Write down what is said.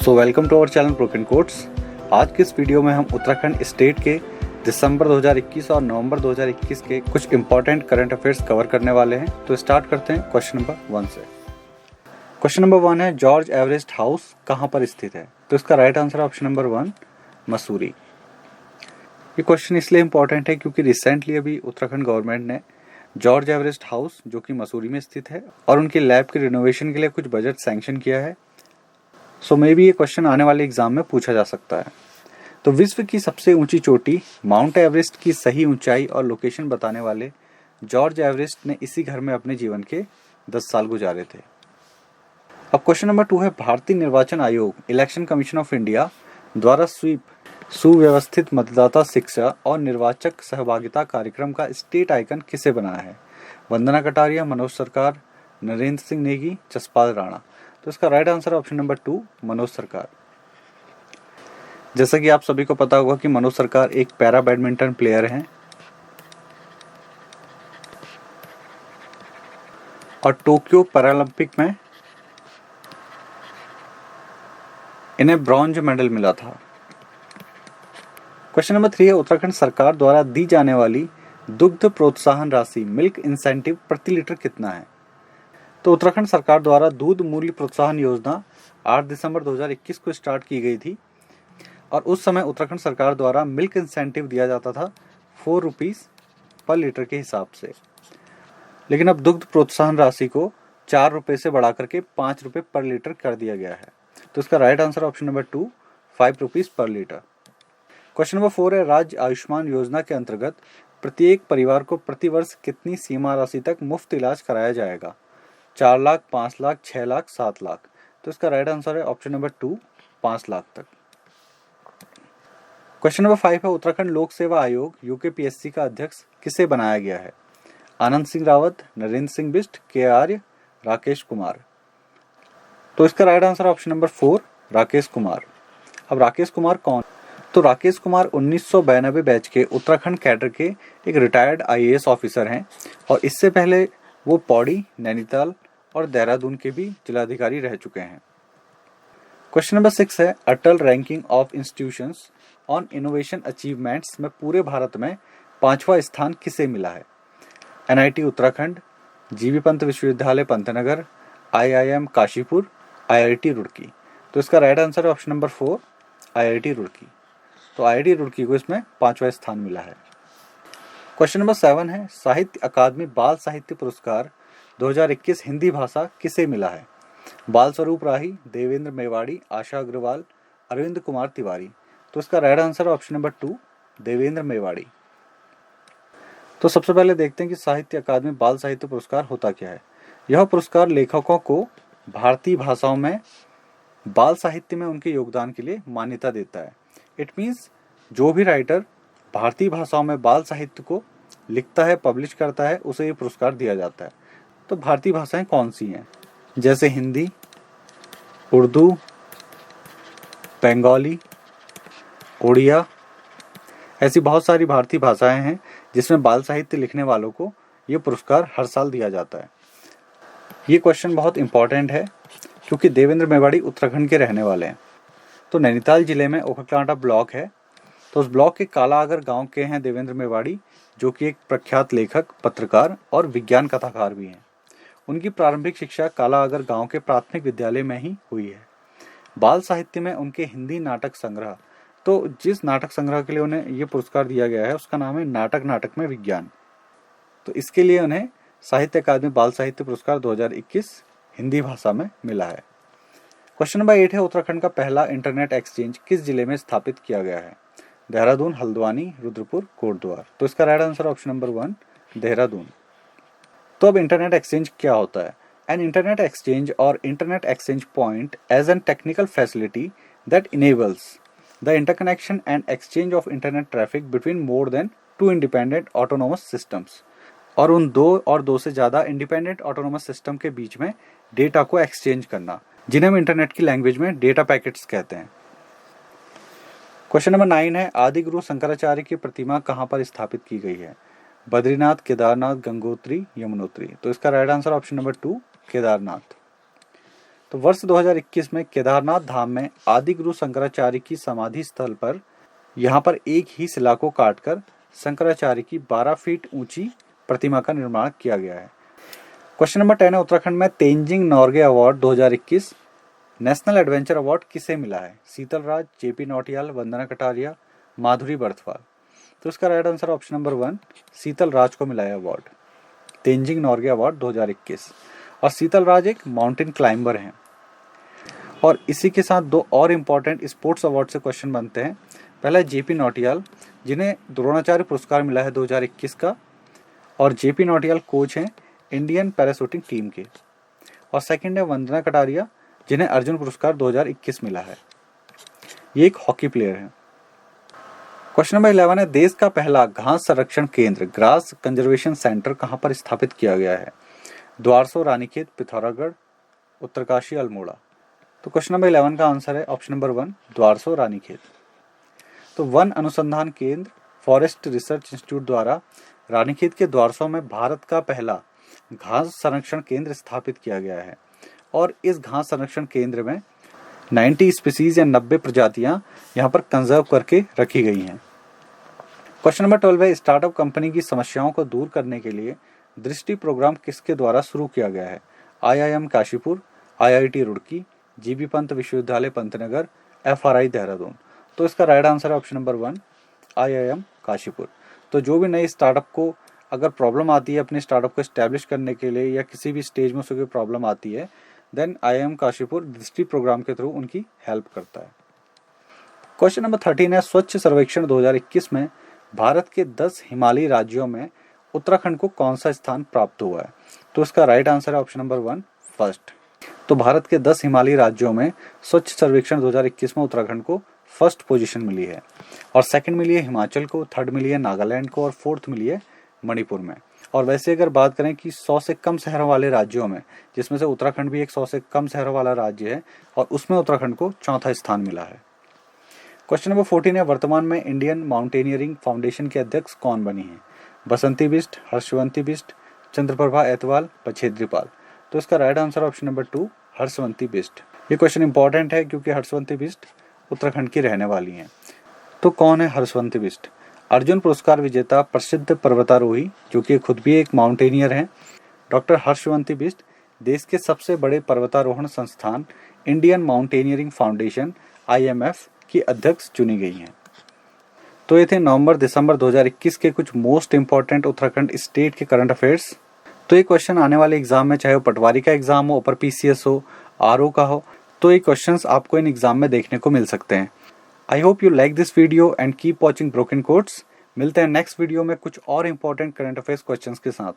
So welcome to our channel broken quotes. आज के इस वीडियो में हम उत्तराखंड स्टेट के दिसंबर 2021 और नवंबर 2021 के कुछ इंपॉर्टेंट करंट अफेयर्स कवर करने वाले हैं। तो स्टार्ट करते हैं क्वेश्चन नंबर 1 से। क्वेश्चन नंबर 1 है, जॉर्ज एवरेस्ट हाउस कहाँ पर स्थित है? तो इसका राइट आंसर है ऑप्शन नंबर 1, मसूरी। ये क्वेश्चन इसलिए इंपॉर्टेंट है क्योंकि रिसेंटली अभी उत्तराखंड गवर्नमेंट ने जॉर्ज एवरेस्ट हाउस जो कि मसूरी में स्थित है और उनकी लैब के रिनोवेशन के लिए कुछ बजट सैंक्शन किया है। सो मे बी ये क्वेश्चन आने वाले एग्जाम में पूछा जा सकता है। तो विश्व की सबसे ऊंची चोटी माउंट एवरेस्ट की सही ऊंचाई और लोकेशन बताने वाले जॉर्ज एवरेस्ट ने इसी घर में अपने जीवन के 10 साल गुजारे थे। अब क्वेश्चन नंबर 2 है, भारतीय निर्वाचन आयोग इलेक्शन कमीशन ऑफ इंडिया द्वारा स्वीप सुव्यवस्थित मतदाता शिक्षा और निर्वाचक सहभागिता कार्यक्रम का स्टेट आइकन किसे बनाया है? वंदना कटारिया, मनोज सरकार, नरेंद्र सिंह नेगी, जसपाल राणा। तो इसका right answer option number 2, Manoj सरकार। जैसा कि आप सभी को पता होगा कि मनोज सरकार एक पैरा बैडमिंटन प्लेयर हैं और टोक्यो पैरालंपिक में इन्हें ब्रॉन्ज मेडल मिला था। क्वेश्चन नंबर 3 है, उत्तराखंड सरकार द्वारा दी जाने वाली दुग्ध प्रोत्साहन राशि मिल्क इंसेंटिव प्रति लीटर कितना है? तो उत्तराखंड सरकार द्वारा दूध मूल्य प्रोत्साहन योजना 8 दिसंबर 2021 को स्टार्ट की गई थी और उस समय उत्तराखंड सरकार द्वारा मिल्क इंसेंटिव दिया जाता था 4 रुपीज़ पर लीटर के हिसाब से। लेकिन अब दुग्ध प्रोत्साहन राशि को 4 रुपये से बढ़ा करके 5 रुपये पर लीटर कर दिया गया है। तो इसका right answer option number 2, 5 rupees पर लीटर। क्वेश्चन नंबर 4 है, राज्य आयुष्मान योजना के अंतर्गत प्रत्येक परिवार को प्रतिवर्ष कितनी सीमा राशि तक मुफ्त इलाज कराया जाएगा? 4 लाख, 5 लाख, 6 लाख, 7 लाख। तो इसका राइट आंसर है ऑप्शन नंबर 2, 5 लाख तक। क्वेश्चन नंबर 5 है, उत्तराखंड लोक सेवा आयोग यूकेपीएससी का अध्यक्ष किसे बनाया गया है? आनंद सिंह रावत, नरेंद्र सिंह बिष्ट, के आर्य, राकेश कुमार। तो इसका right answer option number 4, Rakesh Kumar. अब राकेश कुमार कौन? तो राकेश कुमार 1992 बैच के उत्तराखंड कैडर के एक रिटायर्ड आईएएस ऑफिसर हैं और इससे पहले वो पौड़ी, नैनीताल और देहरादून के भी जिलाधिकारी रह चुके हैं। क्वेश्चन नंबर 6 है, Atal ranking of institutions on innovation achievements में पूरे भारत में 5वां स्थान किसे मिला है? एनआईटी उत्तराखंड, जीबी पंत विश्वविद्यालय पंतनगर, आईआईएम काशीपुर, आईआईटी रुड़की। तो इसका राइट आंसर है ऑप्शन नंबर 4, आईआईटी रुड़की। तो आईआईटी रुड़की को इसमें 5वां स्थान मिला है। क्वेश्चन नंबर 7 है, साहित्य अकादमी बाल साहित्य पुरस्कार 2021 हिंदी भाषा किसे मिला है? बाल स्वरूप राही, देवेंद्र मेवाड़ी, आशा अग्रवाल, अरविंद कुमार तिवारी। तो इसका right answer option number 2, Devendra Mewari. तो सबसे पहले देखते हैं कि साहित्य अकादमी बाल साहित्य पुरस्कार होता क्या है। यह पुरस्कार लेखकों को भारतीय भाषाओं में बाल साहित्य में उनके योगदान के लिए मान्यता देता है। इट मीन्स जो भी राइटर भारतीय भाषाओं में बाल साहित्य को लिखता है, पब्लिश करता है, उसे ये पुरस्कार दिया जाता है। तो भारतीय भाषाएं कौन सी हैं? जैसे हिंदी, उर्दू, बंगाली, उड़िया, ऐसी बहुत सारी भारतीय भाषाएं हैं जिसमें बाल साहित्य लिखने वालों को ये पुरस्कार हर साल दिया जाता है। ये क्वेश्चन बहुत इंपॉर्टेंट है क्योंकि देवेंद्र मेवाड़ी उत्तराखंड के रहने वाले हैं। तो नैनीताल जिले में ओखलकांटा ब्लॉक है, तो उस ब्लॉक के कालाअगर गांव के हैं देवेंद्र मेवाड़ी, जो कि एक प्रख्यात लेखक, पत्रकार और विज्ञान कथाकार भी हैं। उनकी प्रारंभिक शिक्षा कालाअगर गांव के प्राथमिक विद्यालय में ही हुई है। बाल साहित्य में उनके हिंदी नाटक संग्रह, तो जिस नाटक संग्रह के लिए उन्हें ये पुरस्कार दिया गया है उसका नाम है नाटक में विज्ञान। तो इसके लिए उन्हें साहित्य अकादमी बाल साहित्य पुरस्कार 2021 हिंदी भाषा में मिला है। क्वेश्चन नंबर 8 है, उत्तराखंड का पहला इंटरनेट एक्सचेंज किस जिले में स्थापित किया गया है? देहरादून, हल्द्वानी, रुद्रपुर, कोटद्वार। तो इसका right answer option number 1, Dehradun. तो अब इंटरनेट एक्सचेंज क्या होता है? एन इंटरनेट एक्सचेंज और internet exchange point as an technical facility that enables the interconnection and exchange of internet traffic between more than 2 independent autonomous systems, और उन 2 से ज़्यादा इंडिपेंडेंट ऑटोनोमस सिस्टम के बीच में डेटा को एक्सचेंज करना, जिन्हें हम इंटरनेट की लैंग्वेज में डेटा पैकेट्स कहते हैं। क्वेश्चन नंबर 9 है, आदि गुरु शंकराचार्य की प्रतिमा कहाँ पर स्थापित की गई है? बद्रीनाथ, केदारनाथ, गंगोत्री, यमुनोत्री। तो इसका right answer option number 2, Kedarnath. तो वर्ष 2021 में केदारनाथ धाम में आदि गुरु शंकराचार्य की समाधि स्थल पर यहाँ पर एक ही शिला को काटकर शंकराचार्य की 12 फीट ऊंची प्रतिमा का निर्माण किया गया है। क्वेश्चन नंबर 10 है, उत्तराखंड में Tenzing Norgay award 2021 national adventure award किसे मिला है? शीतल राज, जेपी नौटियाल, वंदना कटारिया, माधुरी बर्थवाल। तो इसका राइट आंसर ऑप्शन नंबर 1 शीतल राज को मिला है अवार्ड, तेंजिंग नोर्गे अवार्ड 2021। और शीतल राज एक माउंटेन क्लाइंबर हैं। और इसी के साथ दो और इम्पोर्टेंट स्पोर्ट्स अवार्ड से क्वेश्चन बनते हैं। पहला है जेपी नौटियाल, जिन्हें द्रोणाचार्य पुरस्कार मिला है 2021 का, और जेपी नौटियाल कोच हैं इंडियन पैराशूटिंग टीम के। और सेकंड है वंदना कटारिया, जिन्हें अर्जुन पुरस्कार 2021 मिला है। ये एक हॉकी प्लेयर है। क्वेश्चन नंबर 11 है, देश का पहला घास संरक्षण केंद्र ग्रास कंजर्वेशन सेंटर कहां पर स्थापित किया गया है? द्वारसो, रानीखेत, पिथौरागढ़, उत्तरकाशी, अल्मोड़ा। तो क्वेश्चन नंबर 11 का आंसर है ऑप्शन नंबर 1 द्वारसो, रानीखेत। तो वन अनुसंधान केंद्र फॉरेस्ट रिसर्च इंस्टीट्यूट द्वारा रानीखेत के द्वारसो में भारत का पहला घास संरक्षण केंद्र स्थापित किया गया है। और इस घास संरक्षण केंद्र में 90 स्पीसीज या 90 प्रजातियां यहाँ पर कंजर्व करके रखी गई हैं। क्वेश्चन नंबर 12 है, स्टार्टअप कंपनी की समस्याओं को दूर करने के लिए दृष्टि प्रोग्राम किसके द्वारा शुरू किया गया है? IIM Kashipur, IIT Roorkee, GB Pant विश्वविद्यालय पंतनगर, FRI देहरादून। तो इसका राइट आंसर है ऑप्शन नंबर 1 IIM काशीपुर। तो जो भी नई स्टार्टअप को अगर प्रॉब्लम आती है अपने स्टार्टअप को एस्टैब्लिश करने के लिए या किसी भी स्टेज में उसको कोई प्रॉब्लम आती है, देन IIM काशीपुर दृष्टि प्रोग्राम के थ्रू उनकी हेल्प करता है। क्वेश्चन नंबर 13 है, स्वच्छ सर्वेक्षण 2021 में भारत के 10 हिमालयी राज्यों में उत्तराखंड को कौन सा स्थान प्राप्त हुआ है? तो इसका राइट आंसर है ऑप्शन नंबर 1 फर्स्ट। तो भारत के 10 हिमालयी राज्यों में स्वच्छ सर्वेक्षण 2021 में उत्तराखंड को फर्स्ट पोजीशन मिली है। और सेकंड मिली है हिमाचल को, थर्ड मिली है नागालैंड को, और फोर्थ मिली है मणिपुर में। और वैसे अगर बात करें कि 100 से कम शहरों वाले राज्यों में, जिसमें से उत्तराखंड भी एक 100 से कम शहरों वाला राज्य है, और उसमें उत्तराखंड को चौथा स्थान मिला है। क्वेश्चन नंबर 14 है, वर्तमान में इंडियन माउंटेनियरिंग फाउंडेशन के अध्यक्ष कौन बनी है? बसंती बिष्ट, हर्षवंती बिष्ट, चंद्रप्रभा एतवाल, बछेद्री पाल। तो इसका right answer option number 2 Harshwanti Bisht. ये क्वेश्चन इंपॉर्टेंट है क्योंकि हर्षवंती बिष्ट उत्तराखंड की रहने वाली हैं। तो कौन है हर्षवंती बिष्ट? अर्जुन पुरस्कार विजेता प्रसिद्ध पर्वतारोही, जो कि खुद भी एक माउंटेनियर हैं, डॉक्टर हर्षवंती बिष्ट देश के सबसे बड़े पर्वतारोहण संस्थान इंडियन माउंटेनियरिंग फाउंडेशन IMF की अध्यक्ष चुनी गई हैं। तो ये थे नवंबर-दिसंबर 2021 के कुछ मोस्ट इंपॉर्टेंट उत्तराखंड स्टेट के करंट अफेयर्स। तो ये क्वेश्चन आने वाले एग्जाम में, चाहे वो पटवारी का एग्जाम हो, अपर PCS हो, RO का हो, तो ये क्वेश्चंस आपको इन एग्जाम में देखने को मिल सकते हैं। I hope you like this video and keep watching broken quotes. मिलते हैं नेक्स्ट वीडियो में कुछ और इंपॉर्टेंट करंट अफेयर्स क्वेश्चंस के साथ।